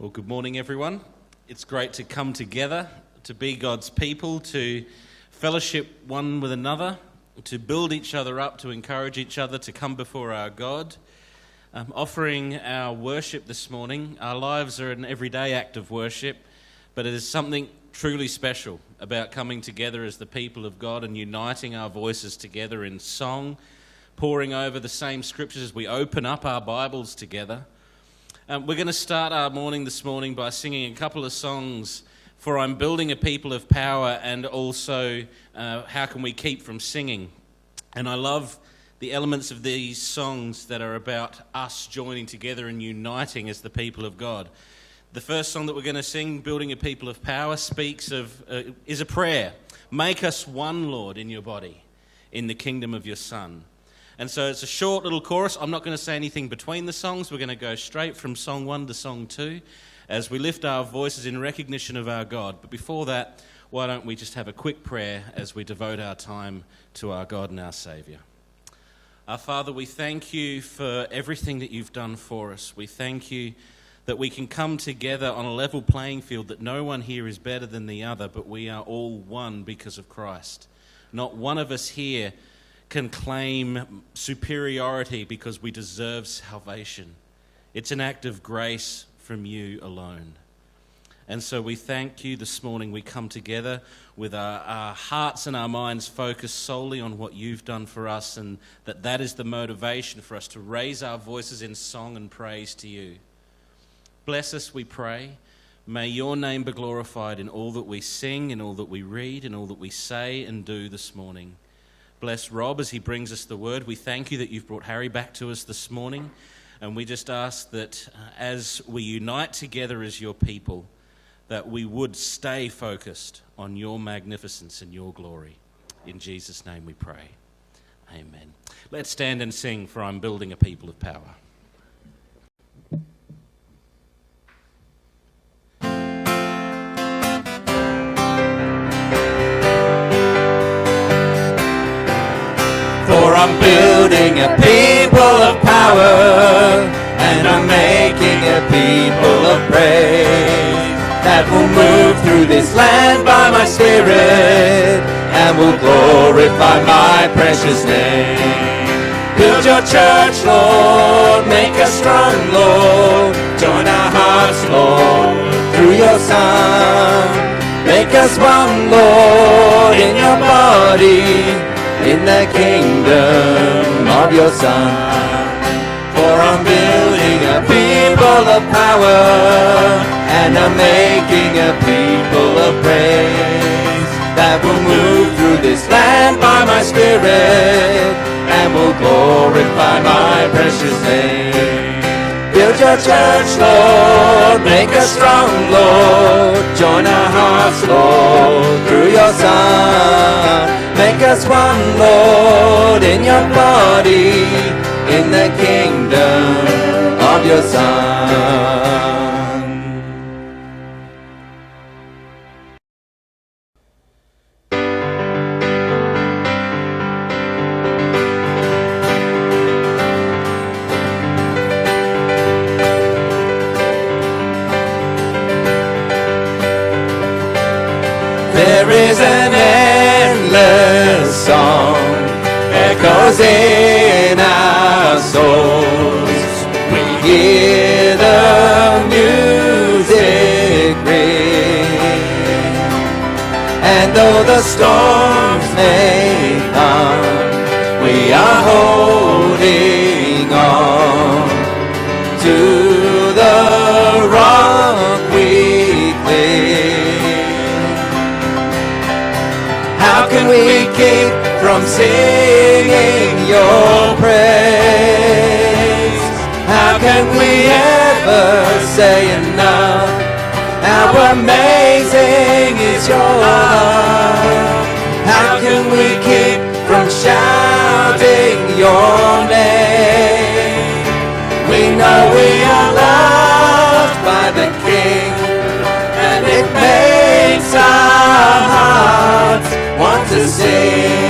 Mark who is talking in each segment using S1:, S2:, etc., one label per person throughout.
S1: Well, good morning, everyone. It's great to come together, to be God's people, to fellowship one with another, to build each other up, to encourage each other, to come before our God. Offering our worship this morning. Our lives are an everyday act of worship, but it is something truly special about coming together as the people of God and uniting our voices together in song, poring over the same scriptures as we open up our Bibles together. We're going to start our morning this morning by singing a couple of songs for I'm Building a People of Power, and also How Can We Keep From Singing. And I love the elements of these songs that are about us joining together and uniting as the people of God. The first song that we're going to sing, Building a People of Power, is a prayer. Make us one, Lord, in your body, in the kingdom of your Son. And so it's a short little chorus. I'm not going to say anything between the songs. We're going to go straight from song 1 to song 2 as we lift our voices in recognition of our God. But before that, why don't we just have a quick prayer as we devote our time to our God and our Saviour. Our Father, we thank you for everything that you've done for us. We thank you that we can come together on a level playing field, that no one here is better than the other, but we are all one because of Christ. Not one of us here can claim superiority because we deserve salvation. It's an act of grace from you alone. And so we thank you this morning. We come together with our hearts and our minds focused solely on what you've done for us, and that is the motivation for us to raise our voices in song and praise to you. Bless us, we pray. May your name be glorified in all that we sing, in all that we read, in all that we say and do this morning. Bless Rob as he brings us the word. We thank you that you've brought Harry back to us this morning. And we just ask that as we unite together as your people, that we would stay focused on your magnificence and your glory. In Jesus' name we pray. Amen. Let's stand and sing for I'm Building a People of Power.
S2: For I'm building a people of power, and I'm making a people of praise, that will move through this land by my Spirit, and will glorify my precious name. Build your church, Lord, make us strong, Lord, join our hearts, Lord, through your Son. Make us one, Lord, in your body, in the kingdom of your Son. For I'm building a people of power, and I'm making a people of praise, that will move through this land by my Spirit, and will glorify my precious name. Build your church, Lord, make us strong, Lord, join our hearts, Lord, through your Son. Make us one, Lord, in your body, in the kingdom of your Son. There is an endless song echoes in our souls. We hear the music ring, and though the storms may come, we are holding on to the rock we cling. How can we keep from singing your praise? How can we ever say enough? How amazing is your love? How can we keep from shouting your name? We know we are loved by the King, and it makes our hearts want to sing.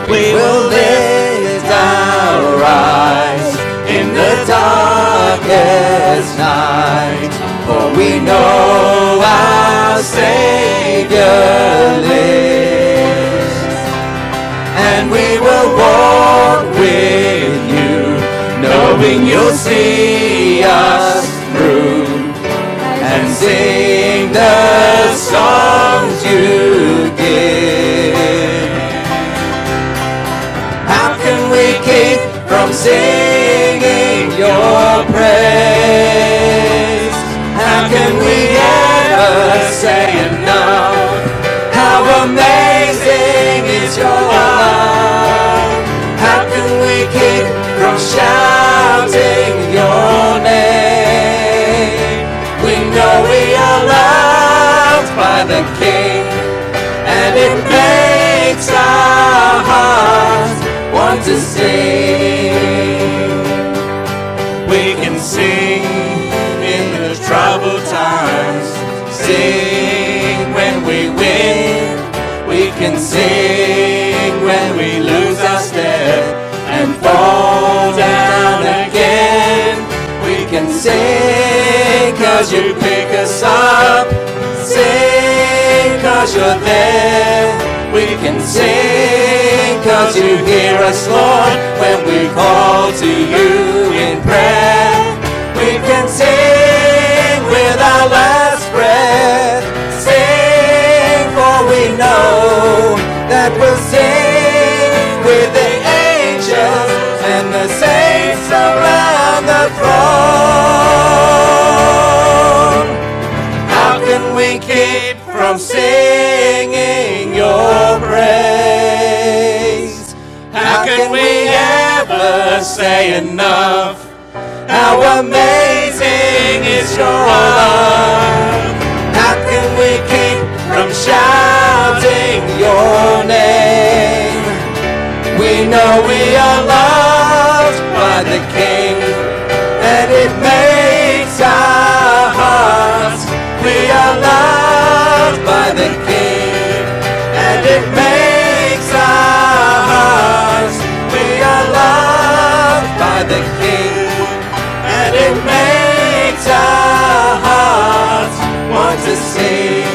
S2: We will lift our eyes in the dark darkest night, for we know our Savior lives, and we will walk with you, knowing you'll see us through, and sing the songs you give. How can we keep from singing your praise? How can we ever say enough? How amazing is your love? How can we keep from shouting your name? We know we are loved by the King, and it makes our hearts want to sing. We can sing in the troubled times, sing when we win. We can sing when we lose our step and fall down again. We can sing 'cause you pick us up, sing 'cause you're there. We can sing 'cause you hear us, Lord, when we call to you in prayer. We can sing with our last breath, sing for we know that we'll sing with the angels and the saints around the throne. How can we keep from singing your praise? How can we ever say enough? How amazing is your love? How can we keep from shouting your name? We know we are loved by the King, and it makes our hearts. We are loved by the King, and it makes our hearts. We are loved by the King, and it makes our hearts want to sing.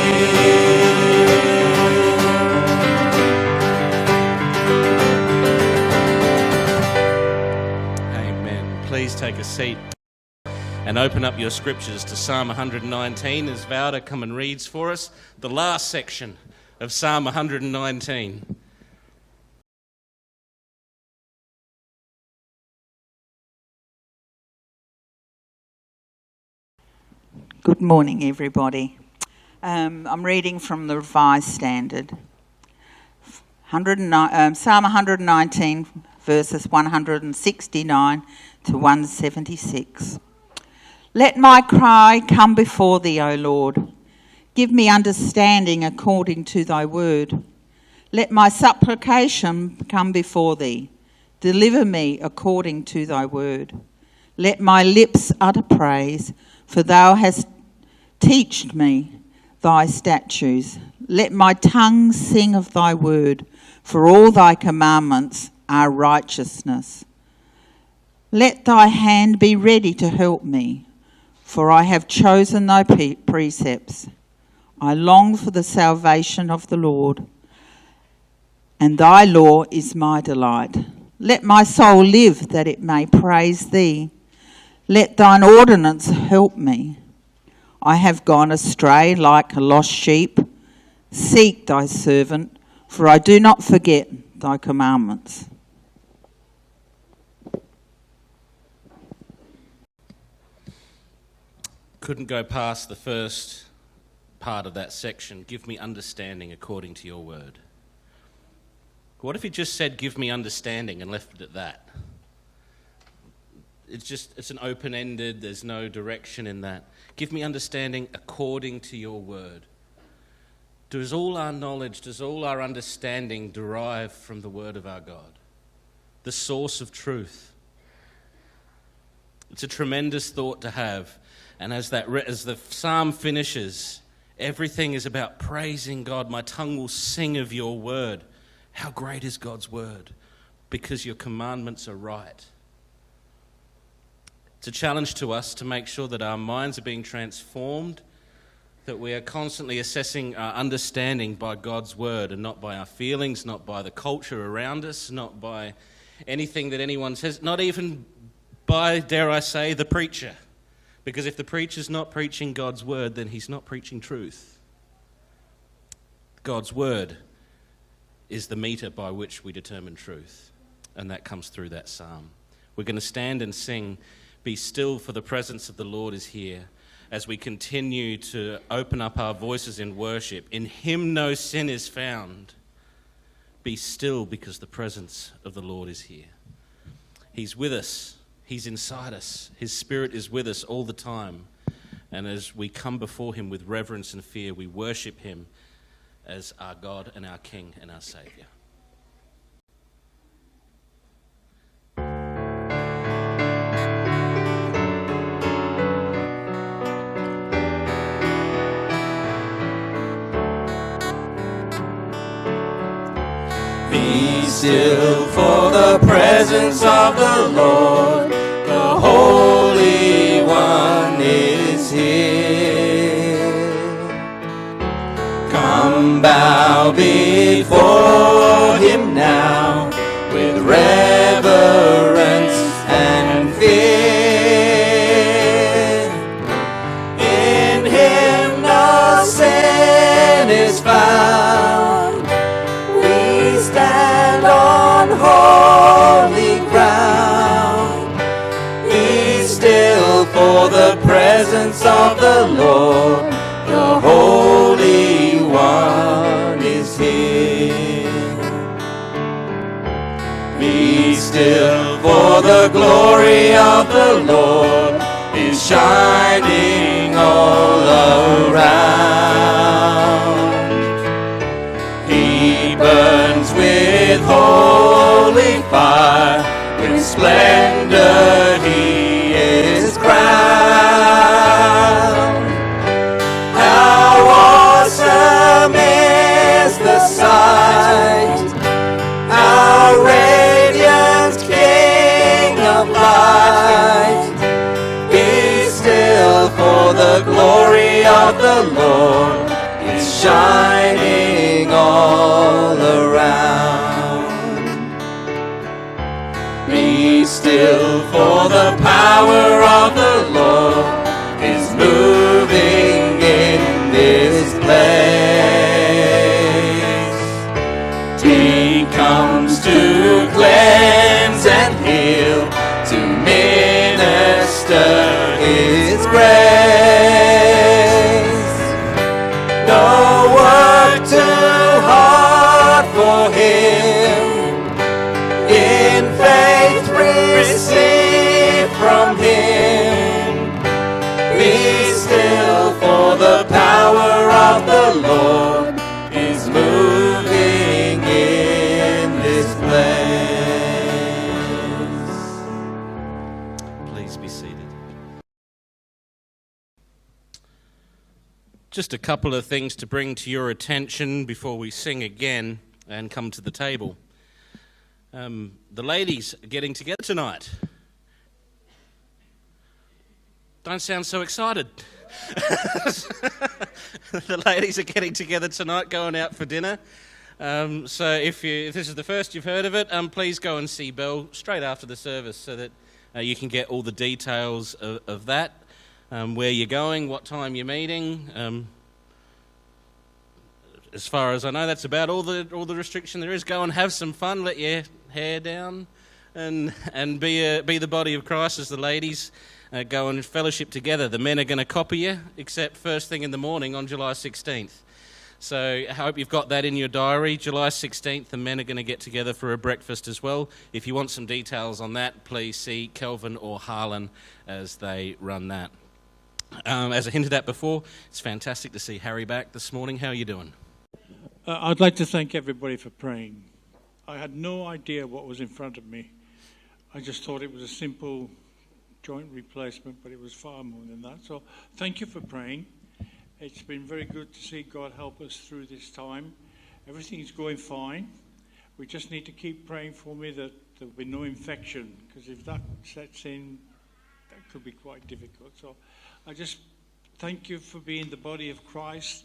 S1: Amen. Please take a seat and open up your scriptures to Psalm 119 as Valda come and reads for us the last section of Psalm 119.
S3: Good morning, everybody. I'm reading from the Revised Standard. Psalm 119, verses 169 to 176. Let my cry come before thee, O Lord. Give me understanding according to thy word. Let my supplication come before thee. Deliver me according to thy word. Let my lips utter praise, for thou hast taught me thy statutes. Let my tongue sing of thy word, for all thy commandments are righteousness. Let thy hand be ready to help me, for I have chosen thy precepts. I long for the salvation of the Lord, and thy law is my delight. Let my soul live that it may praise thee. Let thine ordinance help me. I have gone astray like a lost sheep. Seek thy servant, for I do not forget thy commandments.
S1: Couldn't go past the first part of that section. Give me understanding according to your word. What if he just said, give me understanding, and left it at that? It's an open-ended, there's no direction in that. Give me understanding according to your word. Does all our knowledge, does all our understanding derive from the word of our God? The source of truth. It's a tremendous thought to have. And as the psalm finishes, everything is about praising God. My tongue will sing of your word. How great is God's word? Because your commandments are right. It's a challenge to us to make sure that our minds are being transformed, that we are constantly assessing our understanding by God's word and not by our feelings, not by the culture around us, not by anything that anyone says, not even by, dare I say, the preacher. Because if the preacher's not preaching God's word, then he's not preaching truth. God's word is the meter by which we determine truth, and that comes through that psalm. We're going to stand and sing, "Be still, for the presence of the Lord is here," as we continue to open up our voices in worship. In him no sin is found. Be still, because the presence of the Lord is here. He's with us. He's inside us. His Spirit is with us all the time. And as we come before him with reverence and fear, we worship him as our God and our King and our Saviour.
S2: Be still, for the presence of the Lord, the Holy One is here. Come bow before him now with reverence and fear. In him no sin is found. We stand on holy ground. Be still, for the presence of the Lord, the Holy One is here. Be still, for the glory of the Lord is shining all around. He burns with holy fire, with splendor he is crowned. How awesome is the sight, our radiant King of light. Be still, for the glory of the Lord is shining all around. Be still, for the power of the Lord is moving in this place. He comes to cleanse and heal, to minister his grace. No work too hard for him. In faith receive from him. Be still, for the power of the Lord is moving in this place.
S1: Please be seated. Just a couple of things to bring to your attention before we sing again and come to the table. The ladies are getting together tonight. Don't sound so excited. The ladies are getting together tonight, going out for dinner. So if this is the first you've heard of it, please go and see Belle straight after the service so that you can get all the details of that, where you're going, what time you're meeting. As far as I know, that's about all the restriction there is. Go and have some fun, let your hair down, and be the body of Christ as the ladies go and fellowship together. The men are going to copy you, except first thing in the morning on July 16th. So I hope you've got that in your diary. July 16th, the men are going to get together for a breakfast as well. If you want some details on that, please see Kelvin or Harlan as they run that. As I hinted at before, it's fantastic to see Harry back this morning. How are you doing?
S4: I'd like to thank everybody for praying. I had no idea what was in front of me. I just thought it was a simple joint replacement, but it was far more than that. So thank you for praying. It's been very good to see God help us through this time. Everything's going fine. We just need to keep praying for me that there'll be no infection, because if that sets in, that could be quite difficult. So I just thank you for being the body of Christ.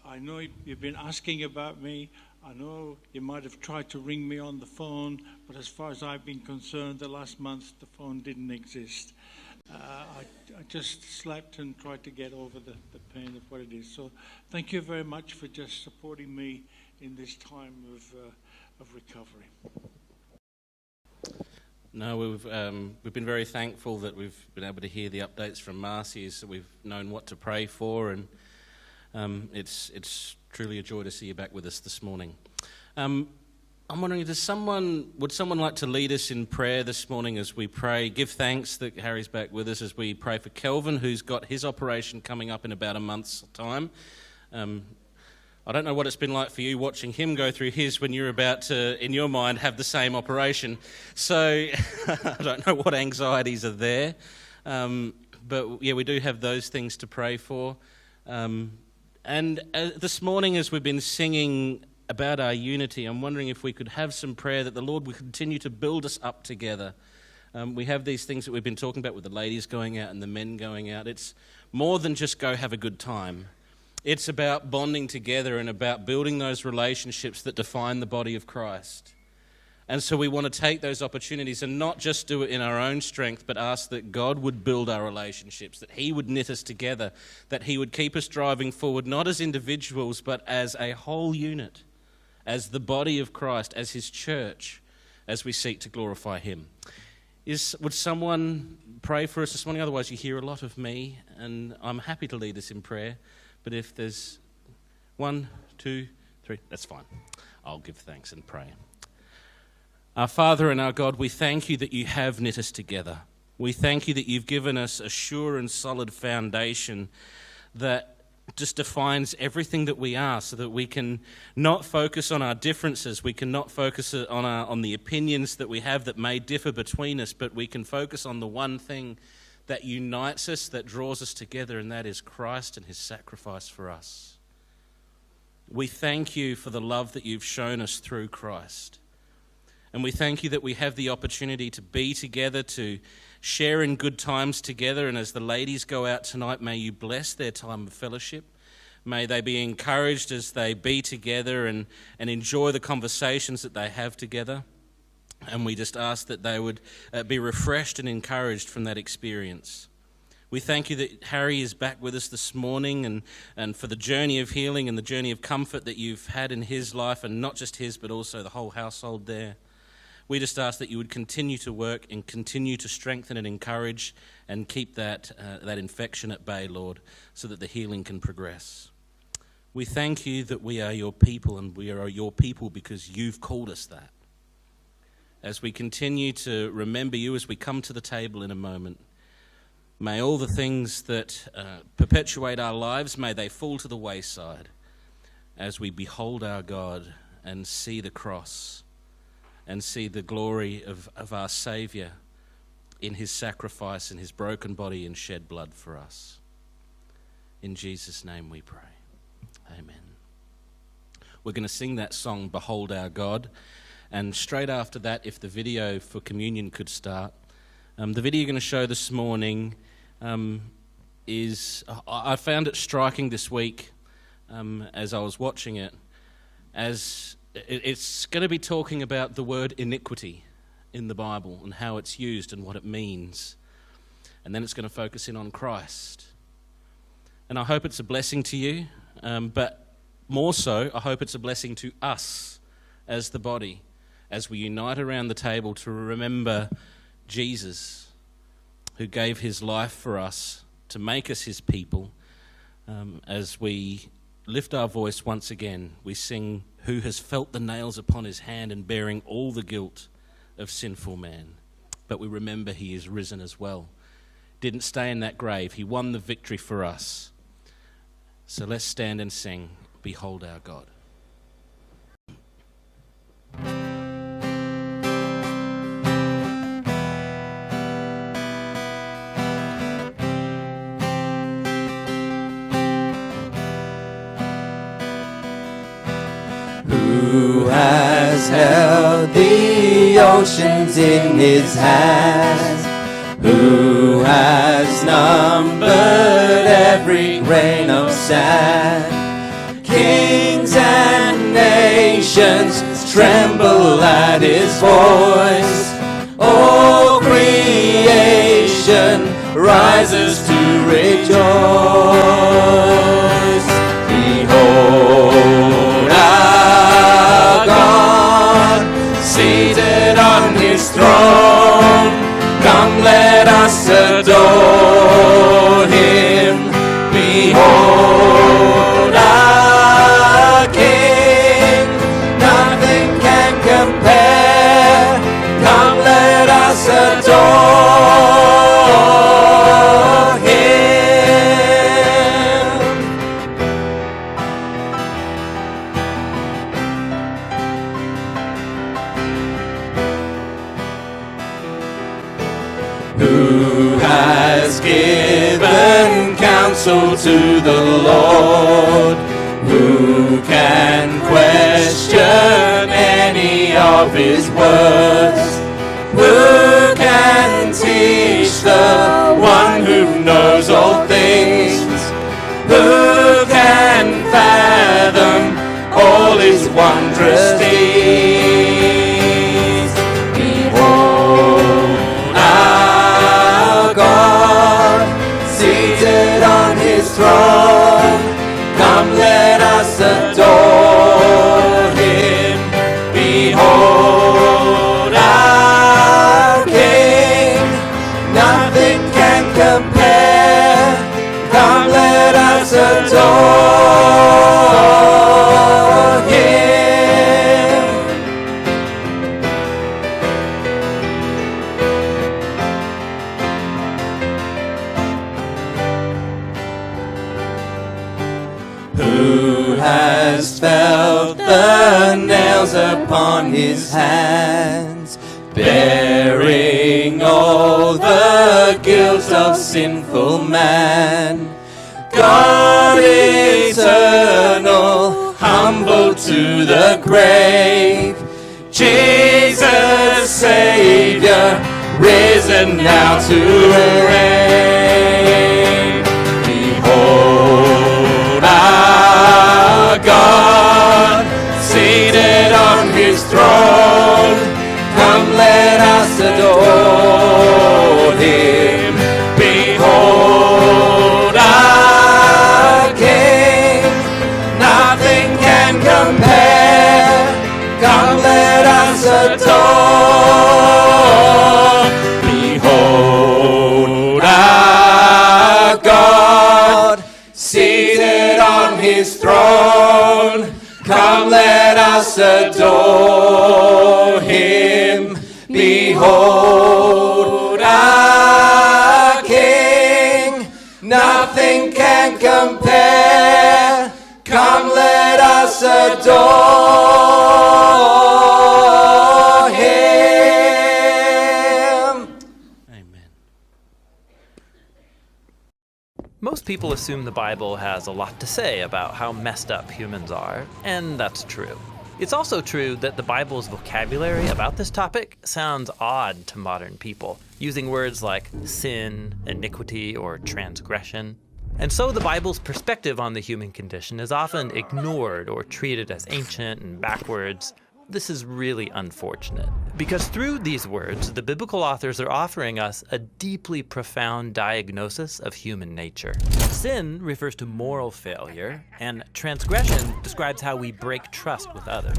S4: I know you've been asking about me. I know you might have tried to ring me on the phone, but as far as I've been concerned, the last month the phone didn't exist. I just slept and tried to get over the pain of what it is. So thank you very much for just supporting me in this time of recovery.
S1: No, we've been very thankful that we've been able to hear the updates from Marcy, so we've known what to pray for, and it's truly a joy to see you back with us this morning. I'm wondering, would someone like to lead us in prayer this morning as we pray? Give thanks that Harry's back with us as we pray for Kelvin, who's got his operation coming up in about a month's time. I don't know what it's been like for you watching him go through his when you're about to, in your mind, have the same operation. So I don't know what anxieties are there. But yeah, we do have those things to pray for. And this morning, as we've been singing about our unity, I'm wondering if we could have some prayer that the Lord will continue to build us up together. We have these things that we've been talking about with the ladies going out and the men going out. It's more than just go have a good time. It's about bonding together and about building those relationships that define the body of Christ. And so we want to take those opportunities and not just do it in our own strength, but ask that God would build our relationships, that he would knit us together, that he would keep us driving forward, not as individuals, but as a whole unit, as the body of Christ, as his church, as we seek to glorify him. Would someone pray for us this morning? Otherwise you hear a lot of me, and I'm happy to lead us in prayer. But if there's 1, 2, 3, that's fine. I'll give thanks and pray. Our Father and our God, we thank you that you have knit us together. We thank you that you've given us a sure and solid foundation that just defines everything that we are, so that we can not focus on our differences, we can not focus on the opinions that we have that may differ between us, but we can focus on the one thing that unites us, that draws us together, and that is Christ and his sacrifice for us. We thank you for the love that you've shown us through Christ. And we thank you that we have the opportunity to be together, to share in good times together. And as the ladies go out tonight, may you bless their time of fellowship. May they be encouraged as they be together and enjoy the conversations that they have together. And we just ask that they would be refreshed and encouraged from that experience. We thank you that Harry is back with us this morning and for the journey of healing and the journey of comfort that you've had in his life, and not just his, but also the whole household there. We just ask that you would continue to work and continue to strengthen and encourage and keep that infection at bay, Lord, so that the healing can progress. We thank you that we are your people, and we are your people because you've called us that. As we continue to remember you as we come to the table in a moment, may all the things that perpetuate our lives, may they fall to the wayside as we behold our God and see the cross and see the glory of our Saviour in his sacrifice and his broken body and shed blood for us. In Jesus' name we pray. Amen. We're going to sing that song, Behold Our God. And straight after that, if the video for communion could start. The video you're going to show this morning I found it striking this week as I was watching it, as it's going to be talking about the word iniquity in the Bible and how it's used and what it means. And then it's going to focus in on Christ. And I hope it's a blessing to you, but more so, I hope it's a blessing to us as the body, as we unite around the table to remember Jesus, who gave his life for us to make us his people. As we lift our voice once again, we sing, who has felt the nails upon his hand and bearing all the guilt of sinful man. But we remember he is risen as well. Didn't stay in that grave. He won the victory for us. So let's stand and sing, Behold Our God.
S2: Who has held the oceans in his hands? Who has numbered every grain of sand. Kings and nations tremble at his voice. All creation rises to rejoice. Behold our God, seated on his throne. Come, let us adore him. Behold our King, nothing can compare. Come, let us adore him. Who has given counsel to the Lord? Who can question any of his words? Who can teach the one who knows all things? Who can fathom all his wondrous deeds? Behold our God, seated on his throne. Come, let us adore him. Behold our King, nothing can compare. Come, let us adore him. Who has felt the nails upon his hands, bearing all the guilt of sinful man? God eternal, humble to the grave, Jesus Savior, risen now to reign. Behold our God, seated on his throne. Come, let us adore him. Behold our King, nothing can compare. Come, let us adore. Behold our God, seated on his throne. Come, let us adore him. Behold our King, nothing can compare. Come, let us adore him.
S1: Amen.
S5: Most people assume the Bible has a lot to say about how messed up humans are, and that's true. It's also true that the Bible's vocabulary about this topic sounds odd to modern people, using words like sin, iniquity, or transgression. And so the Bible's perspective on the human condition is often ignored or treated as ancient and backwards. This is really unfortunate, because through these words, the biblical authors are offering us a deeply profound diagnosis of human nature. Sin refers to moral failure, and transgression describes how we break trust with others.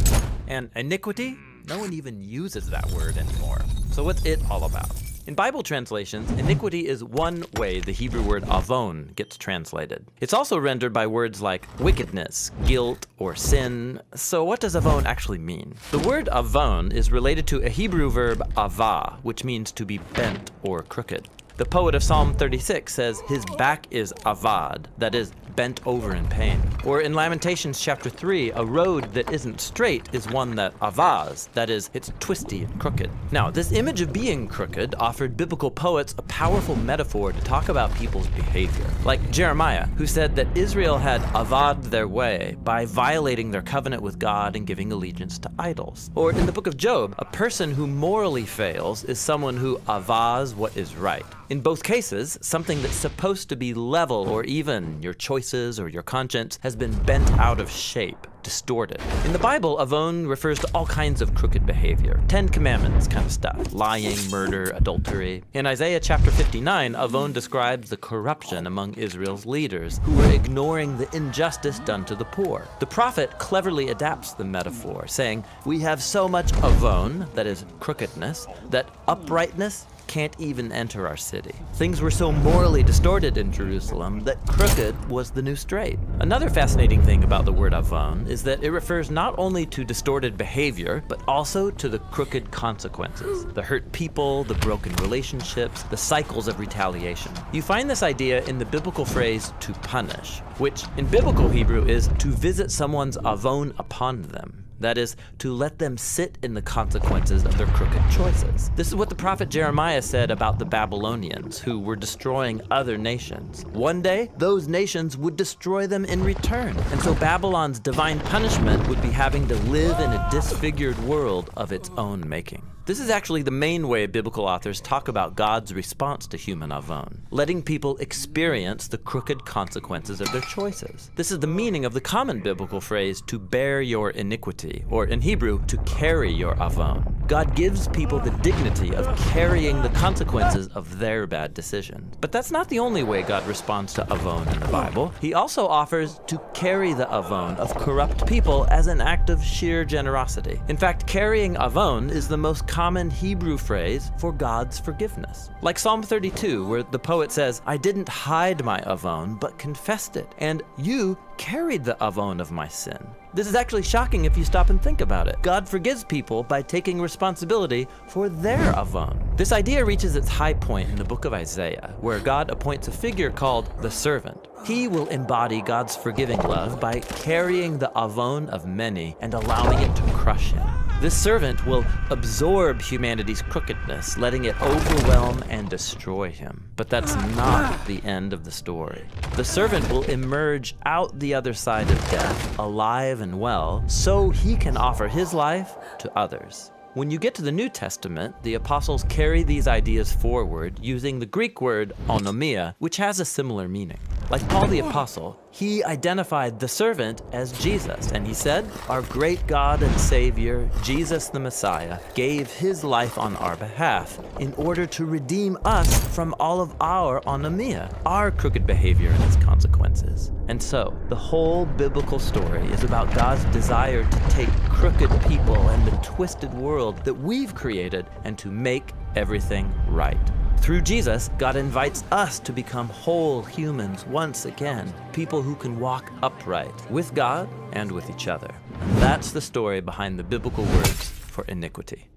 S5: And iniquity? No one even uses that word anymore. So what's it all about? In Bible translations, iniquity is one way the Hebrew word avon gets translated. It's also rendered by words like wickedness, guilt, or sin. So what does avon actually mean? The word avon is related to a Hebrew verb avah, which means to be bent or crooked. The poet of Psalm 36 says his back is avad, that is, bent over in pain. Or in Lamentations chapter 3, a road that isn't straight is one that avaz, that is, it's twisty and crooked. Now, this image of being crooked offered biblical poets a powerful metaphor to talk about people's behavior. Like Jeremiah, who said that Israel had avad their way by violating their covenant with God and giving allegiance to idols. Or in the book of Job, a person who morally fails is someone who avaz what is right. In both cases, something that's supposed to be level or even, your choices or your conscience, has been bent out of shape, distorted. In the Bible, avon refers to all kinds of crooked behavior. 10 Commandments kind of stuff. Lying, murder, adultery. In Isaiah chapter 59, avon describes the corruption among Israel's leaders who were ignoring the injustice done to the poor. The prophet cleverly adapts the metaphor, saying, "We have so much avon, that is crookedness, that uprightness can't even enter our city." Things were so morally distorted in Jerusalem that crooked was the new straight. Another fascinating thing about the word avon is that it refers not only to distorted behavior, but also to the crooked consequences. The hurt people, the broken relationships, the cycles of retaliation. You find this idea in the biblical phrase to punish, which in biblical Hebrew is to visit someone's avon upon them. That is, to let them sit in the consequences of their crooked choices. This is what the prophet Jeremiah said about the Babylonians, who were destroying other nations. One day, those nations would destroy them in return. And so Babylon's divine punishment would be having to live in a disfigured world of its own making. This is actually the main way biblical authors talk about God's response to human avon, letting people experience the crooked consequences of their choices. This is the meaning of the common biblical phrase, to bear your iniquity, or in Hebrew, to carry your avon. God gives people the dignity of carrying the consequences of their bad decisions. But that's not the only way God responds to avon in the Bible. He also offers to carry the avon of corrupt people as an act of sheer generosity. In fact, carrying avon is the most common Hebrew phrase for God's forgiveness. Like Psalm 32, where the poet says, "I didn't hide my avon, but confessed it, and you carried the avon of my sin." This is actually shocking if you stop and think about it. God forgives people by taking responsibility for their avon. This idea reaches its high point in the book of Isaiah, where God appoints a figure called the servant. He will embody God's forgiving love by carrying the avon of many and allowing it to crush him. This servant will absorb humanity's crookedness, letting it overwhelm and destroy him. But that's not the end of the story. The servant will emerge out the other side of death, alive and well, so he can offer his life to others. When you get to the New Testament, the apostles carry these ideas forward using the Greek word onomia, which has a similar meaning. Like Paul the Apostle, he identified the servant as Jesus, and he said, "Our great God and Savior, Jesus the Messiah, gave his life on our behalf in order to redeem us from all of our onomia, our crooked behavior and its consequences." And so, the whole biblical story is about God's desire to take crooked people and the twisted world that we've created and to make everything right. Through Jesus, God invites us to become whole humans once again, people who can walk upright with God and with each other. And that's the story behind the biblical words for iniquity.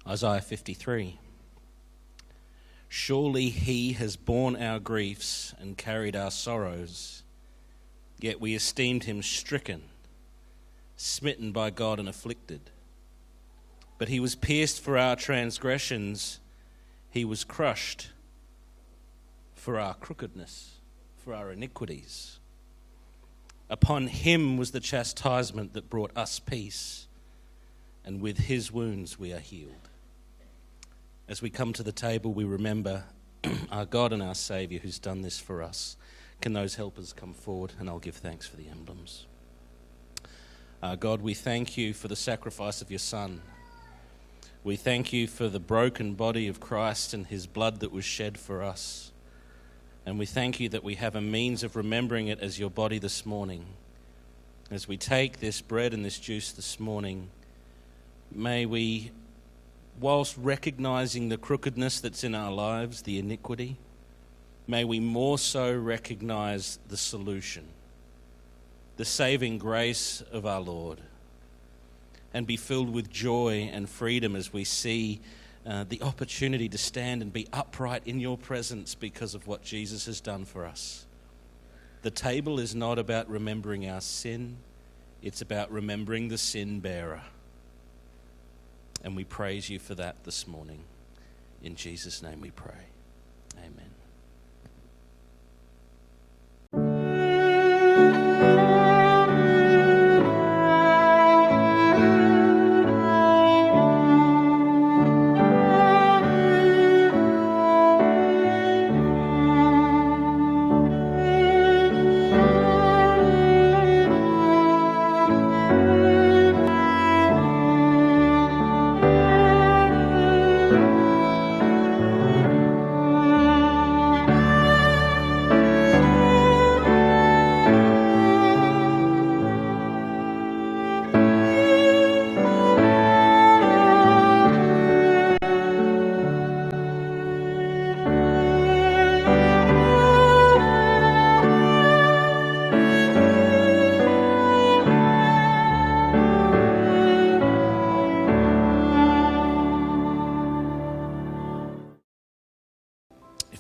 S1: Isaiah 53. Surely he has borne our griefs and carried our sorrows, yet we esteemed him stricken, smitten by God and afflicted. But he was pierced for our transgressions, he was crushed for our crookedness, for our iniquities. Upon him was the chastisement that brought us peace, and with his wounds we are healed. As we come to the table, we remember our God and our Saviour who's done this for us. Can those helpers come forward, and I'll give thanks for the emblems. God, we thank you for the sacrifice of your Son. We thank you for the broken body of Christ and his blood that was shed for us. And we thank you that we have a means of remembering it as your body this morning. As we take this bread and this juice this morning, may we, whilst recognizing the crookedness that's in our lives, the iniquity, may we more so recognize the solution, the saving grace of our Lord, and be filled with joy and freedom as we see the opportunity to stand and be upright in your presence because of what Jesus has done for us. The table is not about remembering our sin, it's about remembering the sin bearer. And we praise you for that this morning. In Jesus' name we pray. Amen.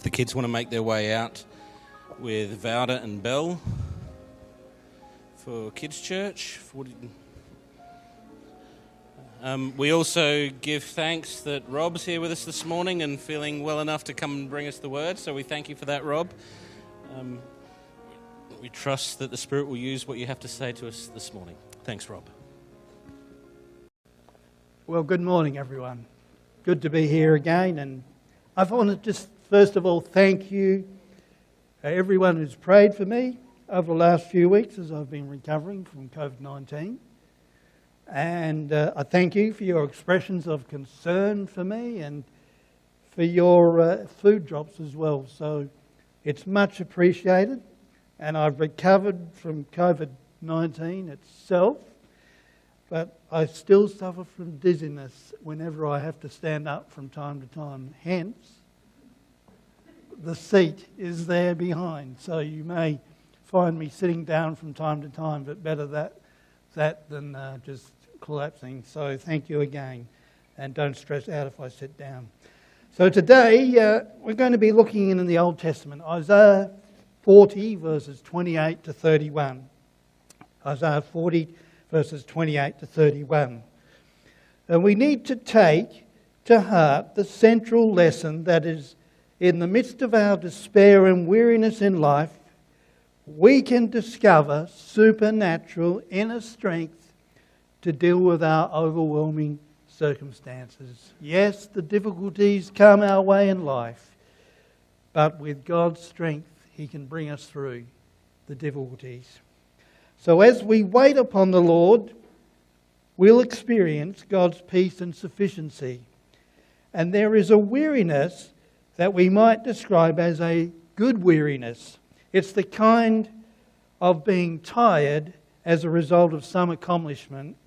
S1: The kids want to make their way out with Valda and Belle for Kids Church. We also give thanks that Rob's here with us this morning and feeling well enough to come and bring us the word, so we thank you for that, Rob. We trust that the Spirit will use what you have to say to us this morning. Thanks, Rob.
S6: Well, good morning, everyone. Good to be here again, and I want to just first of all thank you, everyone who's prayed for me over the last few weeks as I've been recovering from COVID-19. And I thank you for your expressions of concern for me and for your food drops as well. So it's much appreciated. And I've recovered from COVID-19 itself, but I still suffer from dizziness whenever I have to stand up from time to time. Hence, the seat is there behind. So you may find me sitting down from time to time, but better that than just collapsing. So thank you again, and don't stress out if I sit down. So today we're going to be looking in the Old Testament, Isaiah 40 verses 28 to 31. Isaiah 40 verses 28 to 31. And we need to take to heart the central lesson that is in the midst of our despair and weariness in life, we can discover supernatural inner strength to deal with our overwhelming circumstances. Yes, the difficulties come our way in life, but with God's strength, He can bring us through the difficulties. So as we wait upon the Lord, we'll experience God's peace and sufficiency. And there is a weariness that we might describe as a good weariness. It's the kind of being tired as a result of some accomplishment,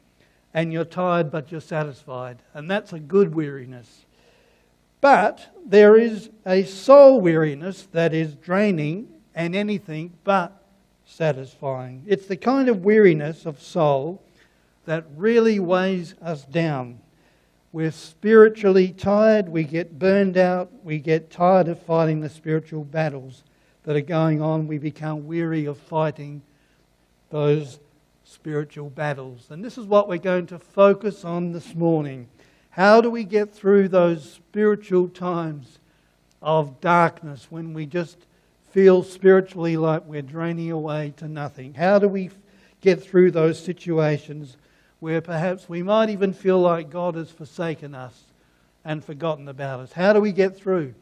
S6: and you're tired but you're satisfied. And that's a good weariness. But there is a soul weariness that is draining and anything but satisfying. It's the kind of weariness of soul that really weighs us down. We're spiritually tired, we get burned out, we get tired of fighting the spiritual battles that are going on. We become weary of fighting those spiritual battles. And this is what we're going to focus on this morning. How do we get through those spiritual times of darkness when we just feel spiritually like we're draining away to nothing? How do we get through those situations where perhaps we might even feel like God has forsaken us and forgotten about us? How do we get through?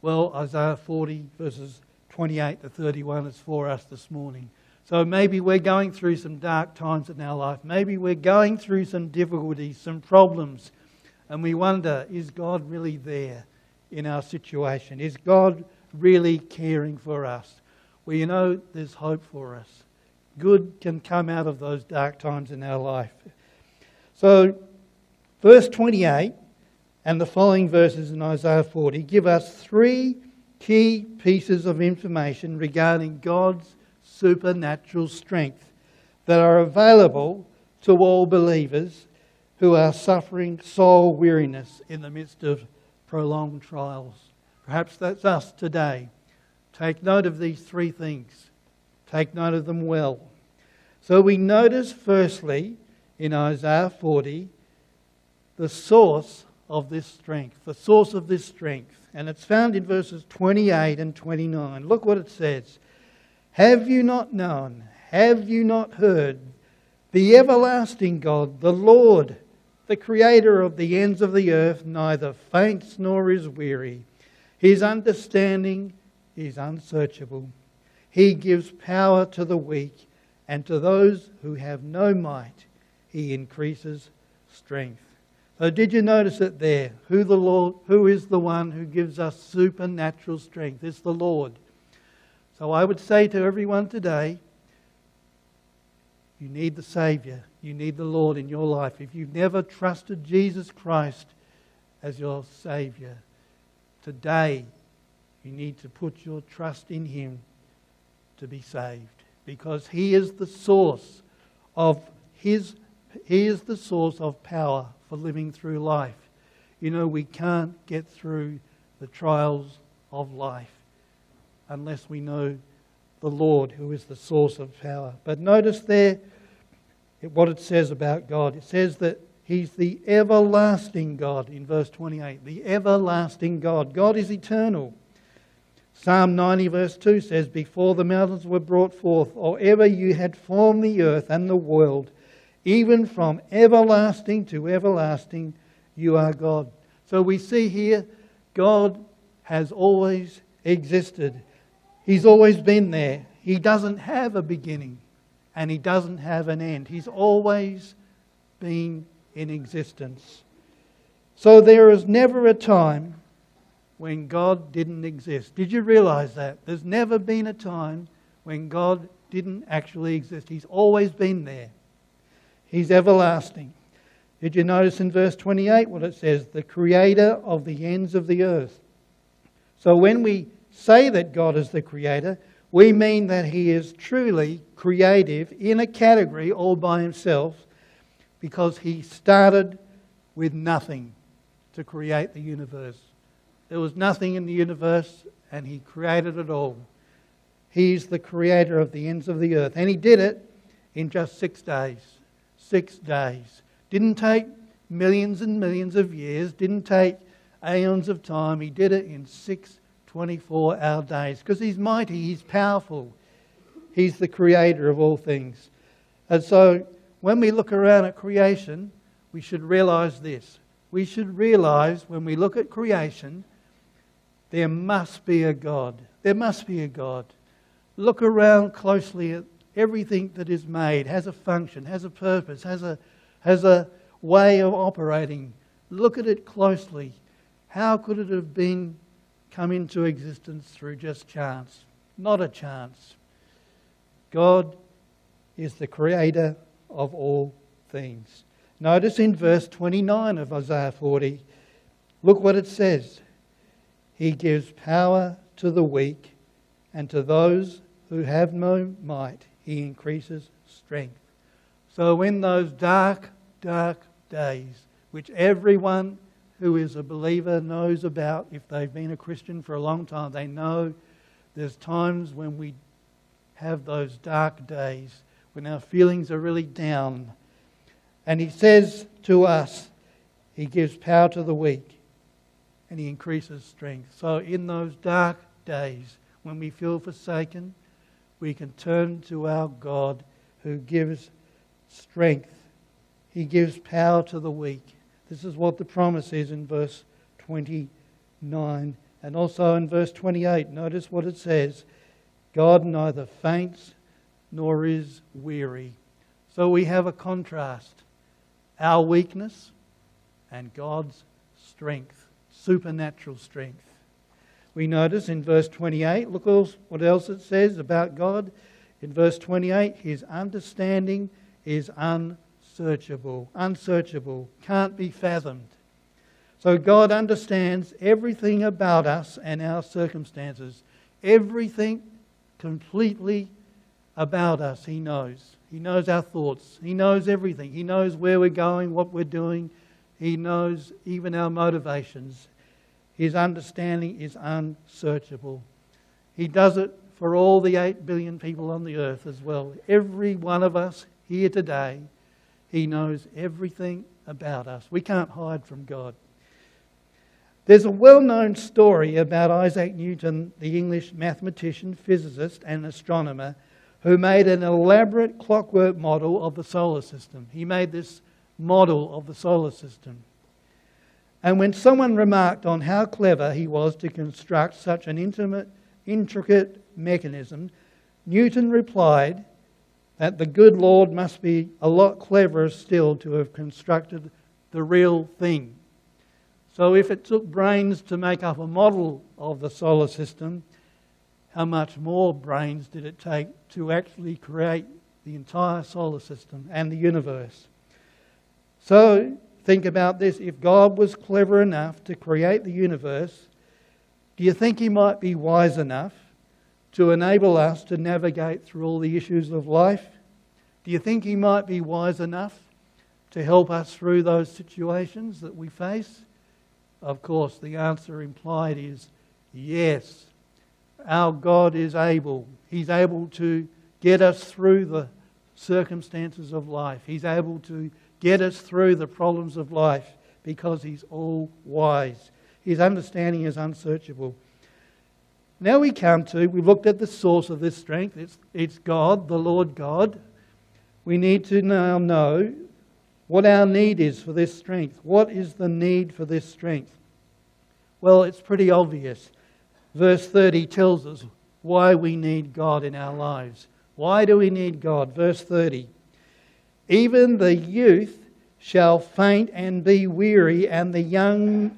S6: Well, Isaiah 40 verses 28 to 31 is for us this morning. So maybe we're going through some dark times in our life. Maybe we're going through some difficulties, some problems. And we wonder, is God really there in our situation? Is God really caring for us? Well, you know, there's hope for us. Good can come out of those dark times in our life. So, verse 28 and the following verses in Isaiah 40 give us three key pieces of information regarding God's supernatural strength that are available to all believers who are suffering soul weariness in the midst of prolonged trials. Perhaps that's us today. Take note of these three things. Take note of them well. So we notice firstly in Isaiah 40 the source of this strength. The source of this strength. And it's found in verses 28 and 29. Look what it says. Have you not known? Have you not heard? The everlasting God, the Lord, the Creator of the ends of the earth, neither faints nor is weary. His understanding is unsearchable. He gives power to the weak, and to those who have no might, He increases strength. So did you notice it there? Who is the one who gives us supernatural strength? It's the Lord. So I would say to everyone today, you need the Saviour. You need the Lord in your life. If you've never trusted Jesus Christ as your Saviour, today you need to put your trust in Him to be saved. Because He is the source of power for living through life. You know, we can't get through the trials of life unless we know the Lord, who is the source of power. But notice there what it says about God. It says that He's the everlasting God in verse 28. The everlasting God. God is eternal. Psalm 90 verse 2 says, before the mountains were brought forth, or ever you had formed the earth and the world, even from everlasting to everlasting, you are God. So we see here, God has always existed. He's always been there. He doesn't have a beginning and He doesn't have an end. He's always been in existence. So there is never a time when God didn't exist. Did you realize that? There's never been a time when God didn't actually exist. He's always been there. He's everlasting. Did you notice in verse 28 what it says? The creator of the ends of the earth. So when we say that God is the creator, we mean that He is truly creative in a category all by Himself, because He started with nothing to create the universe. There was nothing in the universe and He created it all. He's the creator of the ends of the earth. And He did it in just 6 days. 6 days. Didn't take millions and millions of years. Didn't take aeons of time. He did it in 6 24-hour days. Because He's mighty. He's powerful. He's the creator of all things. And so when we look around at creation, we should realize this. We should realize when we look at creation, there must be a God. There must be a God. Look around closely at everything that is made, has a function, has a purpose, has a way of operating. Look at it closely. How could it have come into existence through just chance? Not a chance. God is the creator of all things. Notice in verse 29 of Isaiah 40, look what it says. He gives power to the weak, and to those who have no might, He increases strength. So in those dark, dark days, which everyone who is a believer knows about, if they've been a Christian for a long time, they know there's times when we have those dark days, when our feelings are really down. And He says to us, He gives power to the weak and He increases strength. So in those dark days, when we feel forsaken, we can turn to our God who gives strength. He gives power to the weak. This is what the promise is in verse 29. And also in verse 28, notice what it says. God neither faints nor is weary. So we have a contrast. Our weakness and God's strength, supernatural strength. We notice in verse 28, look what else it says about God. In verse 28, His understanding is unsearchable, can't be fathomed. So God understands everything about us and our circumstances. Everything completely about us He knows. He knows our thoughts. He knows everything. He knows where we're going, what we're doing. He knows even our motivations. His understanding is unsearchable. He does it for all the 8 billion people on the earth as well. Every one of us here today, He knows everything about us. We can't hide from God. There's a well-known story about Isaac Newton, the English mathematician, physicist and astronomer, who made an elaborate clockwork model of the solar system. He made this model of the solar system. And when someone remarked on how clever he was to construct such an intricate mechanism, Newton replied that the good Lord must be a lot cleverer still to have constructed the real thing. So if it took brains to make up a model of the solar system, how much more brains did it take to actually create the entire solar system and the universe? So think about this. If God was clever enough to create the universe, do you think He might be wise enough to enable us to navigate through all the issues of life? Do you think He might be wise enough to help us through those situations that we face? Of course, the answer implied is Yes, our God is able. He's able to get us through the circumstances of life. He's able to get us through the problems of life because He's all wise. His understanding is unsearchable. Now we've looked at the source of this strength. It's God, the Lord God. We need to now know what our need is for this strength. What is the need for this strength? Well, it's pretty obvious. Verse 30 tells us why we need God in our lives. Why do we need God? Verse 30. Even the youth shall faint and be weary, and the young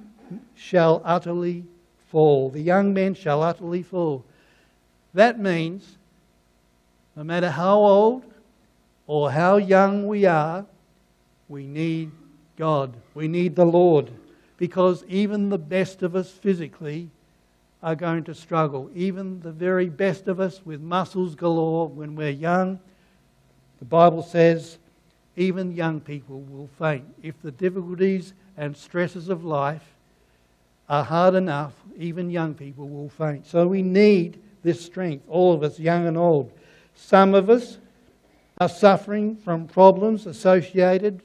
S6: shall utterly fall. The young men shall utterly fall. That means no matter how old or how young we are, we need God. We need the Lord. Because even the best of us physically are going to struggle. Even the very best of us with muscles galore when we're young, the Bible says even young people will faint. If the difficulties and stresses of life are hard enough, even young people will faint. So we need this strength, all of us, young and old. Some of us are suffering from problems associated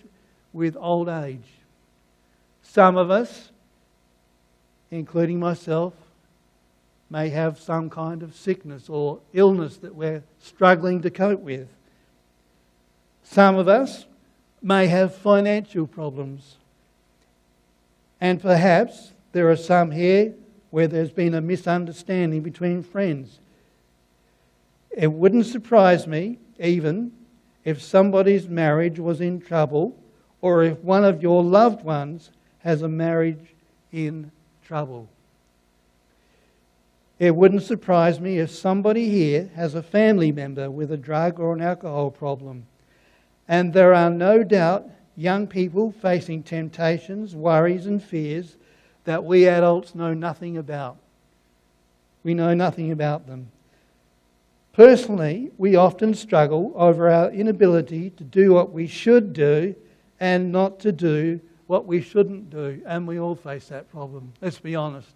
S6: with old age. Some of us, including myself, may have some kind of sickness or illness that we're struggling to cope with. Some of us may have financial problems. And perhaps there are some here where there's been a misunderstanding between friends. It wouldn't surprise me, even, if somebody's marriage was in trouble or if one of your loved ones has a marriage in trouble. It wouldn't surprise me if somebody here has a family member with a drug or an alcohol problem. And there are no doubt young people facing temptations, worries and fears that we adults know nothing about. We know nothing about them. Personally, we often struggle over our inability to do what we should do and not to do what we shouldn't do. And we all face that problem, let's be honest.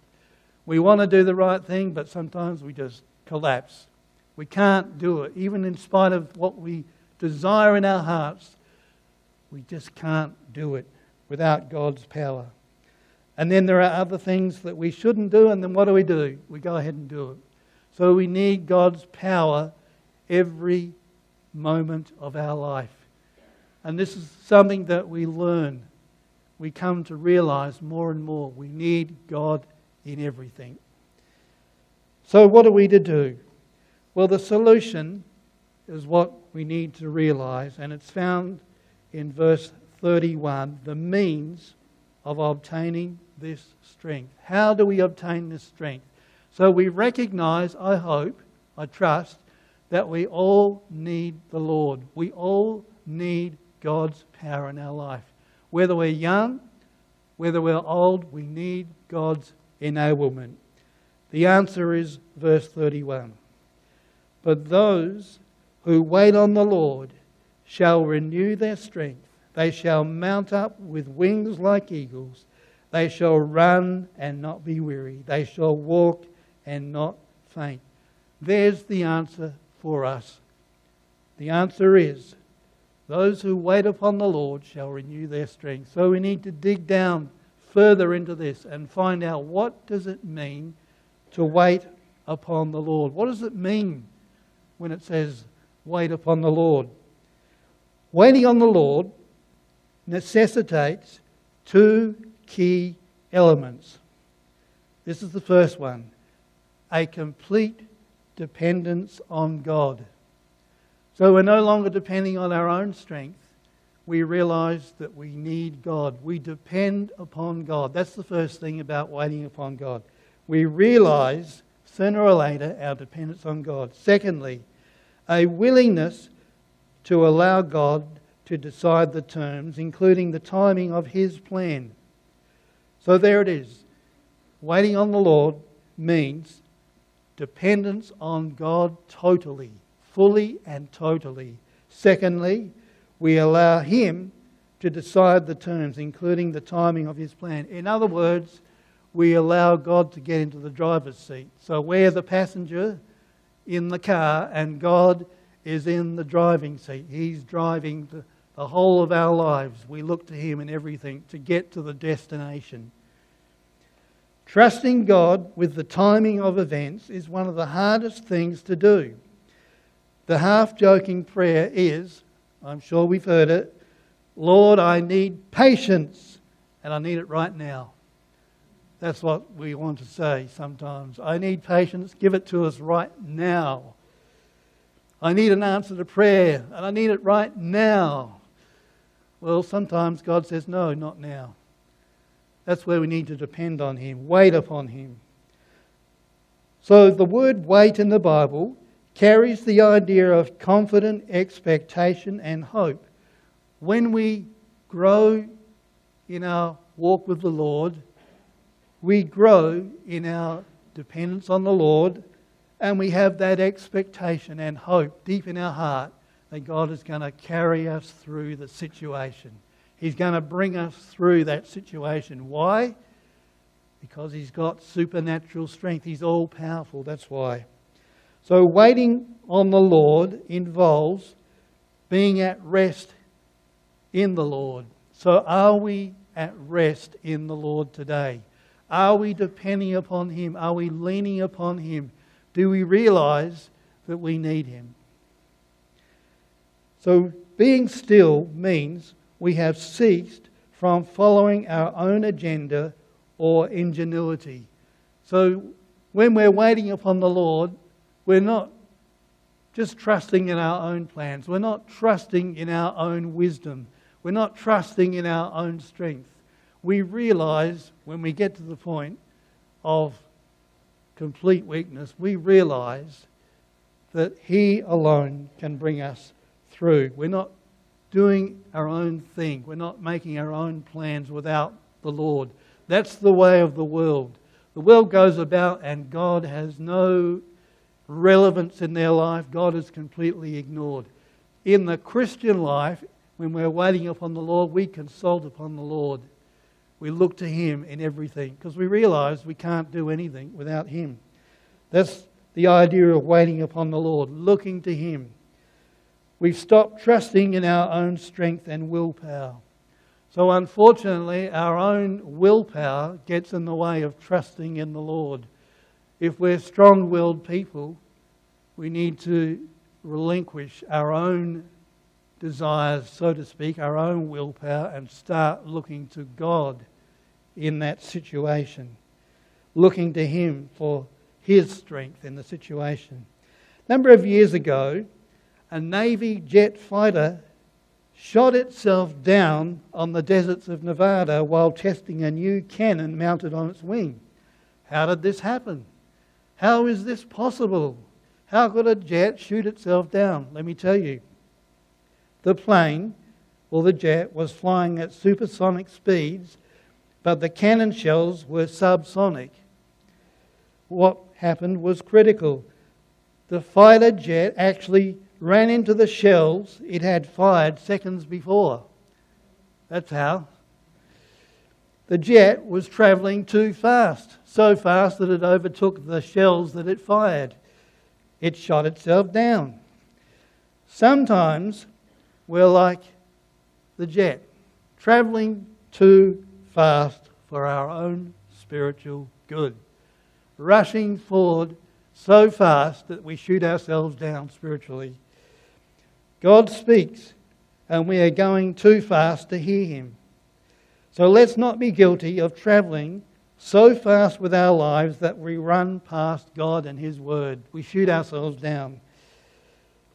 S6: We want to do the right thing, but sometimes we just collapse. We can't do it. Even in spite of what we desire in our hearts, we just can't do it without God's power. And then there are other things that we shouldn't do, and then what do? We go ahead and do it. So we need God's power every moment of our life. And this is something that we learn. We come to realize more and more. We need God in everything. So what are we to do? Well, the solution is what we need to realize, and it's found in verse 31, the means of obtaining this strength. How do we obtain this strength? So we recognize, I hope, I trust, that we all need the Lord. We all need God's power in our life. Whether we're young, whether we're old, we need God's enablement. The answer is verse 31. But those who wait on the Lord shall renew their strength. They shall mount up with wings like eagles. They shall run and not be weary. They shall walk and not faint. There's the answer for us. The answer is, those who wait upon the Lord shall renew their strength. So we need to dig down further into this and find out, what does it mean to wait upon the Lord? What does it mean when it says wait upon the Lord? Waiting on the Lord necessitates two key elements. This is the first one: a complete dependence on God. So we're no longer depending on our own strength. We realise that we need God. We depend upon God. That's the first thing about waiting upon God. We realise sooner or later our dependence on God. Secondly, a willingness to allow God to decide the terms, including the timing of His plan. So there it is. Waiting on the Lord means dependence on God totally, fully and totally. Secondly, we allow Him to decide the terms, including the timing of His plan. In other words, we allow God to get into the driver's seat. So we're the passenger in the car and God is in the driving seat. He's driving the whole of our lives. We look to Him in everything to get to the destination. Trusting God with the timing of events is one of the hardest things to do. The half-joking prayer is, I'm sure we've heard it, Lord, I need patience and I need it right now. That's what we want to say sometimes. I need patience, give it to us right now. I need an answer to prayer and I need it right now. Well, sometimes God says, no, not now. That's where we need to depend on Him, wait upon Him. So the word wait in the Bible carries the idea of confident expectation and hope. When we grow in our walk with the Lord, we grow in our dependence on the Lord, and we have that expectation and hope deep in our heart that God is going to carry us through the situation. He's going to bring us through that situation. Why? Because He's got supernatural strength. He's all-powerful, that's why. So waiting on the Lord involves being at rest in the Lord. So are we at rest in the Lord today? Are we depending upon Him? Are we leaning upon Him? Do we realize that we need Him? So being still means we have ceased from following our own agenda or ingenuity. So when we're waiting upon the Lord, we're not just trusting in our own plans. We're not trusting in our own wisdom. We're not trusting in our own strength. We realize when we get to the point of complete weakness, we realize that He alone can bring us through. We're not doing our own thing. We're not making our own plans without the Lord. That's the way of the world. The world goes about and God has no relevance in their life. God is completely ignored. In the Christian life, when we're waiting upon the Lord, we consult upon the Lord. We look to Him in everything because we realize we can't do anything without Him. That's the idea of waiting upon the Lord, looking to Him. We've stopped trusting in our own strength and willpower. So unfortunately, our own willpower gets in the way of trusting in the Lord. If we're strong-willed people, we need to relinquish our own desires, so to speak, our own willpower, and start looking to God in that situation. Looking to Him for His strength in the situation. A number of years ago, a Navy jet fighter shot itself down on the deserts of Nevada while testing a new cannon mounted on its wing. How did this happen? How is this possible? How could a jet shoot itself down? Let me tell you. The plane, or the jet, was flying at supersonic speeds, but the cannon shells were subsonic. What happened was critical. The fighter jet actually ran into the shells it had fired seconds before. That's how. The jet was travelling too fast, so fast that it overtook the shells that it fired. It shot itself down. Sometimes we're like the jet, travelling too fast for our own spiritual good, rushing forward so fast that we shoot ourselves down spiritually. God speaks, and we are going too fast to hear Him. So let's not be guilty of travelling so fast with our lives that we run past God and His Word. We shoot ourselves down.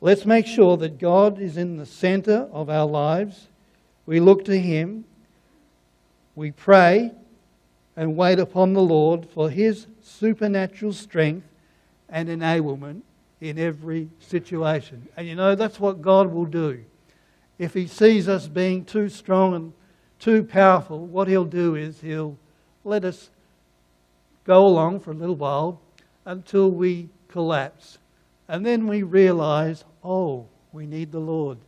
S6: Let's make sure that God is in the centre of our lives. We look to Him. We pray and wait upon the Lord for His supernatural strength and enablement in every situation. And you know, that's what God will do. If He sees us being too strong and too powerful, what He'll do is He'll let us go along for a little while until we collapse. And then we realise, oh, we need the Lord.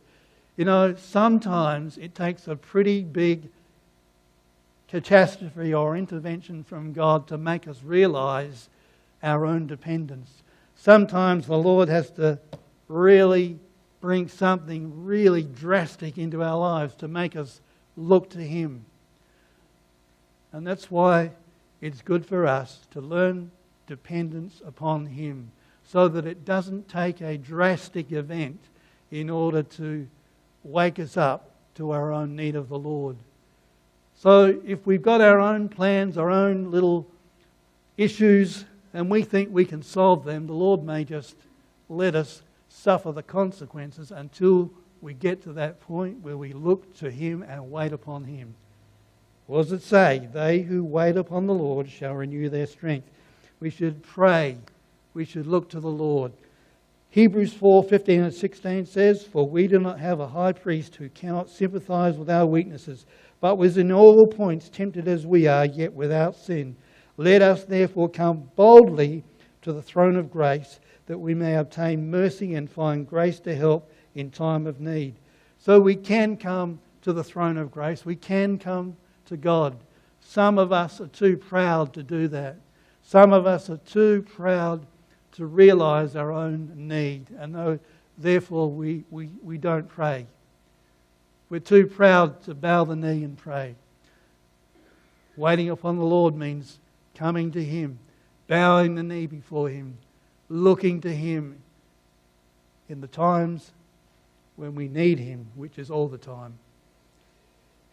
S6: You know, sometimes it takes a pretty big catastrophe or intervention from God to make us realize our own dependence. Sometimes the Lord has to really bring something really drastic into our lives to make us look to Him. And that's why it's good for us to learn dependence upon Him, so that it doesn't take a drastic event in order to wake us up to our own need of the Lord. So if we've got our own plans, our own little issues, and we think we can solve them, the Lord may just let us suffer the consequences until we get to that point where we look to Him and wait upon Him. What does it say? They who wait upon the Lord shall renew their strength. We should pray. We should look to the Lord. Hebrews 4:15 and 16 says, "For we do not have a high priest who cannot sympathize with our weaknesses, but was in all points tempted as we are, yet without sin. Let us therefore come boldly to the throne of grace, that we may obtain mercy and find grace to help in time of need." So we can come to the throne of grace. We can come to God. Some of us are too proud to do that. Some of us are too proud to realise our own need, and therefore we don't pray. We're too proud to bow the knee and pray. Waiting upon the Lord means coming to Him, bowing the knee before Him, looking to Him in the times when we need Him, which is all the time.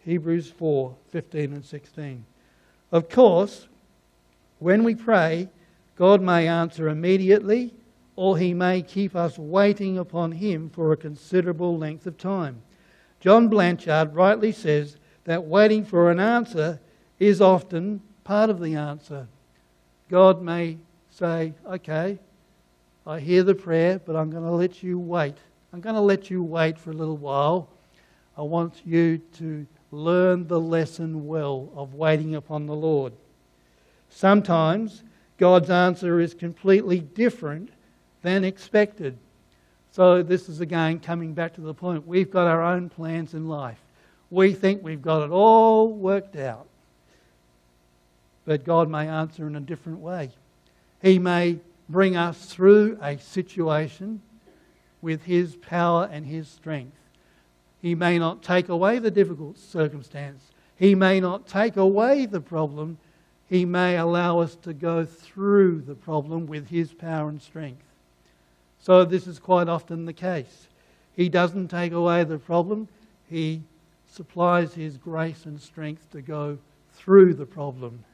S6: Hebrews 4:15 and 16. Of course, when we pray, God may answer immediately, or He may keep us waiting upon Him for a considerable length of time. John Blanchard rightly says that waiting for an answer is often part of the answer. God may say, "Okay, I hear the prayer, but I'm going to let you wait. I'm going to let you wait for a little while. I want you to learn the lesson well of waiting upon the Lord." Sometimes God's answer is completely different than expected. So this is again coming back to the point. We've got our own plans in life. We think we've got it all worked out. But God may answer in a different way. He may bring us through a situation with His power and His strength. He may not take away the difficult circumstance. He may not take away the problem. He may allow us to go through the problem with His power and strength. So this is quite often the case. He doesn't take away the problem. He supplies His grace and strength to go through the problem.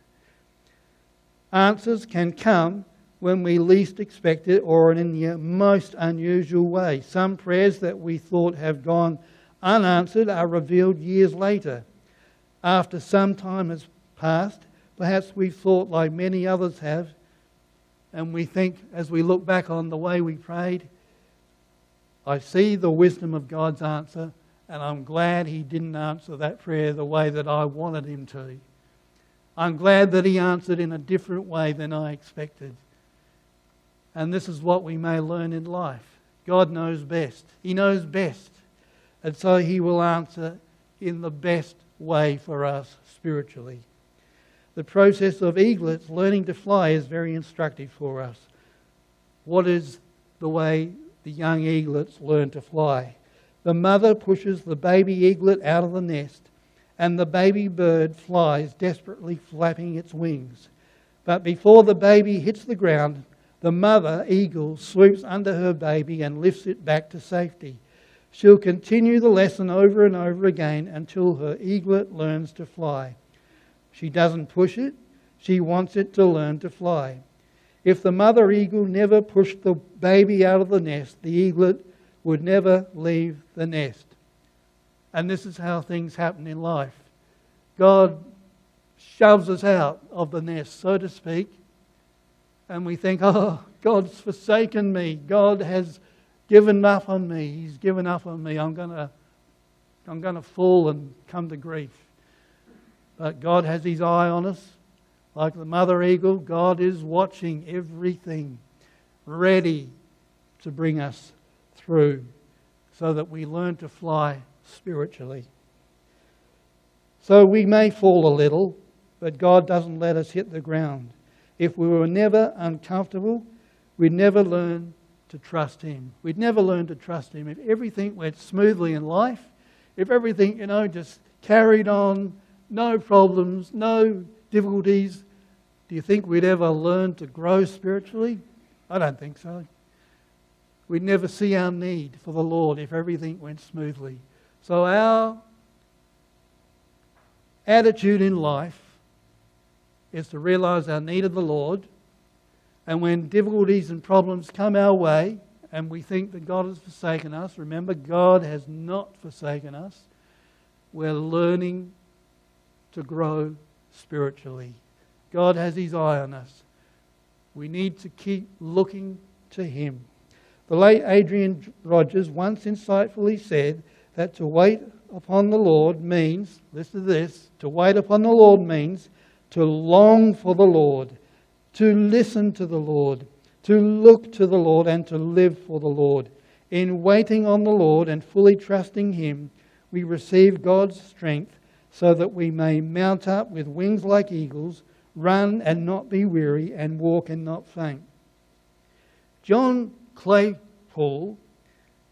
S6: Answers can come when we least expect it or in the most unusual way. Some prayers that we thought have gone unanswered are revealed years later. After some time has passed, perhaps we've thought like many others have, and we think as we look back on the way we prayed, I see the wisdom of God's answer, and I'm glad He didn't answer that prayer the way that I wanted Him to. I'm glad that He answered in a different way than I expected. And this is what we may learn in life. God knows best. He knows best. And so He will answer in the best way for us spiritually. The process of eaglets learning to fly is very instructive for us. What is the way the young eaglets learn to fly? The mother pushes the baby eaglet out of the nest, and the baby bird flies, desperately flapping its wings. But before the baby hits the ground, the mother eagle swoops under her baby and lifts it back to safety. She'll continue the lesson over and over again until her eaglet learns to fly. She doesn't push it, she wants it to learn to fly. If the mother eagle never pushed the baby out of the nest, the eaglet would never leave the nest. And this is how things happen in life. God shoves us out of the nest, so to speak, and we think, "Oh, God's forsaken me. God has given up on me. He's given up on me. I'm going to fall and come to grief." But God has His eye on us. Like the mother eagle, God is watching everything, ready to bring us through so that we learn to fly spiritually. So we may fall a little, but God doesn't let us hit the ground. If we were never uncomfortable, we'd never learn to trust Him. We'd never learn to trust Him. If everything went smoothly in life, if everything, just carried on, no problems, no difficulties, do you think we'd ever learn to grow spiritually? I don't think so. We'd never see our need for the Lord if everything went smoothly. So our attitude in life is to realise our need of the Lord, and when difficulties and problems come our way and we think that God has forsaken us, remember, God has not forsaken us. We're learning to grow spiritually. God has His eye on us. We need to keep looking to Him. The late Adrian Rogers once insightfully said that to wait upon the Lord means, listen to this, to wait upon the Lord means to long for the Lord, to listen to the Lord, to look to the Lord, and to live for the Lord. In waiting on the Lord and fully trusting Him, we receive God's strength so that we may mount up with wings like eagles, run and not be weary, and walk and not faint. John Claypool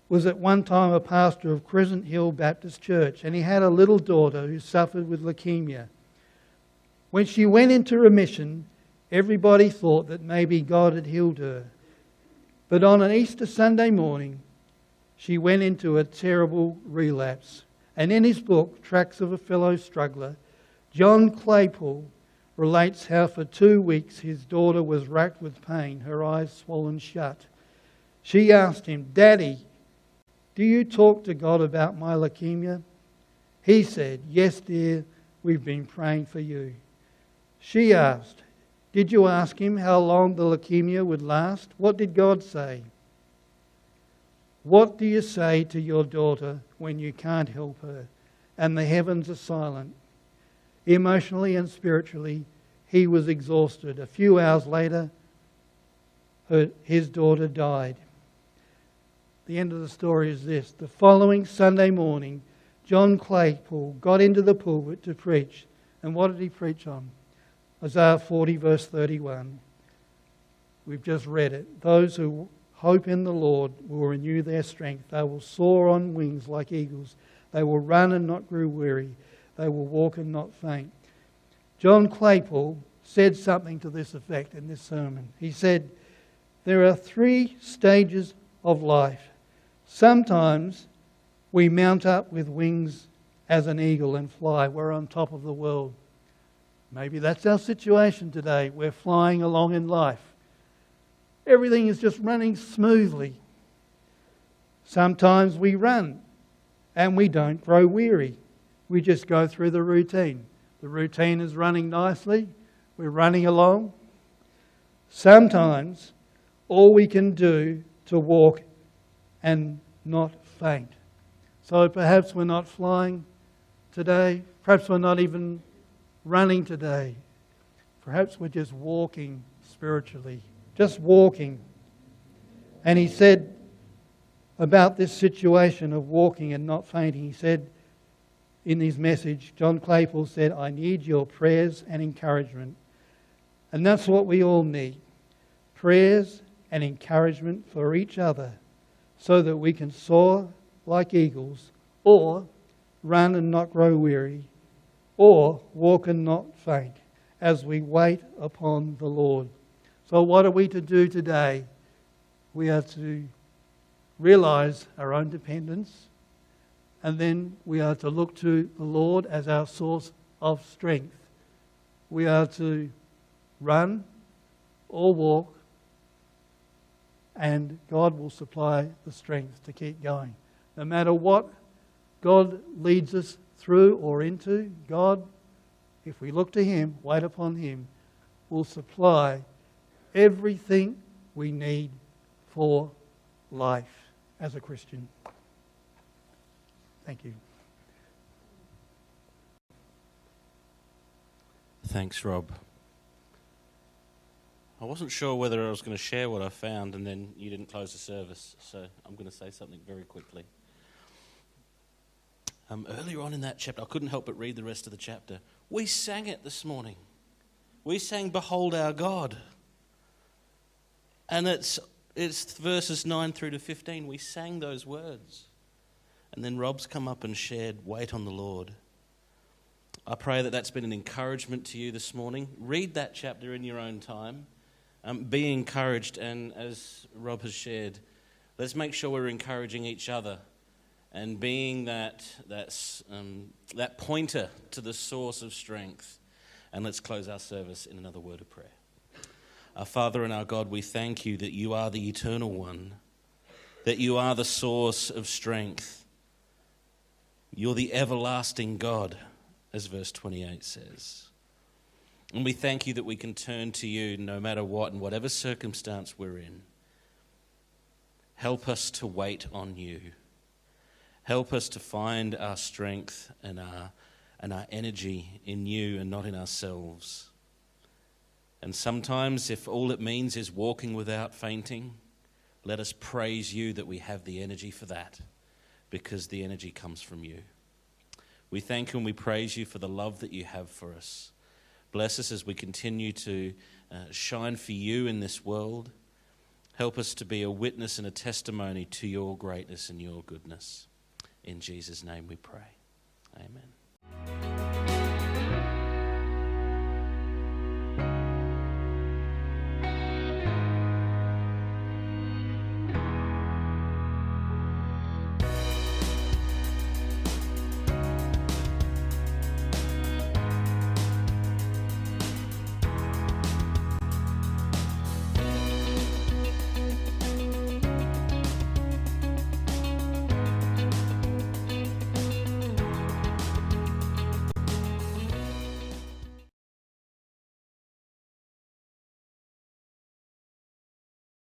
S6: was at one time a pastor of Crescent Hill Baptist Church, and he had a little daughter who suffered with leukemia. When she went into remission, everybody thought that maybe God had healed her. But on an Easter Sunday morning, she went into a terrible relapse. And in his book, Tracts of a Fellow Struggler, John Claypool relates how for 2 weeks his daughter was racked with pain, her eyes swollen shut. She asked him, "Daddy, do you talk to God about my leukemia?" He said, "Yes, dear, we've been praying for you." She asked, "Did you ask Him how long the leukemia would last? What did God say?" What do you say to your daughter when you can't help her and the heavens are silent? Emotionally and spiritually, he was exhausted. A few hours later, his daughter died. The end of the story is this. The following Sunday morning, John Claypool got into the pulpit to preach. And what did he preach on? Isaiah 40 verse 31. We've just read it. Those who hope in the Lord will renew their strength. They will soar on wings like eagles. They will run and not grow weary. They will walk and not faint. John Claypool said something to this effect in this sermon. He said, there are 3 stages of life. Sometimes we mount up with wings as an eagle and fly. We're on top of the world. Maybe that's our situation today. We're flying along in life. Everything is just running smoothly. Sometimes we run and we don't grow weary. We just go through the routine. The routine is running nicely. We're running along. Sometimes all we can do to walk and not faint. So perhaps we're not flying today. Perhaps we're not even running today. Perhaps we're just walking spiritually. Just walking. And he said about this situation of walking and not fainting, he said in his message, John Claypool said, I need your prayers and encouragement. And that's what we all need. Prayers and encouragement for each other so that we can soar like eagles, or run and not grow weary, or walk and not faint as we wait upon the Lord. So what are we to do today? We are to realize our own dependence, and then we are to look to the Lord as our source of strength. We are to run or walk, and God will supply the strength to keep going. No matter what God leads us through or into, God, if we look to Him, wait upon Him, will supply everything we need for life as a Christian. Thank you.
S1: Thanks, Rob. I wasn't sure whether I was going to share what I found and then you didn't close the service, so I'm going to say something very quickly. Earlier on in that chapter, I couldn't help but read the rest of the chapter. We sang it this morning. We sang, "Behold our God." And it's verses 9 through to 15. We sang those words. And then Rob's come up and shared, "Wait on the Lord." I pray that that's been an encouragement to you this morning. Read that chapter in your own time. Be encouraged, and as Rob has shared, let's make sure we're encouraging each other and being that pointer to the source of strength. And let's close our service in another word of prayer. Our Father and our God, we thank you that you are the eternal one, that you are the source of strength. You're the everlasting God, as verse 28 says. And we thank you that we can turn to you no matter what and whatever circumstance we're in. Help us to wait on you. Help us to find our strength and our energy in you and not in ourselves. And sometimes, if all it means is walking without fainting, let us praise you that we have the energy for that, because the energy comes from you. We thank you and we praise you for the love that you have for us. Bless us as we continue to shine for you in this world. Help us to be a witness and a testimony to your greatness and your goodness. In Jesus' name we pray. Amen.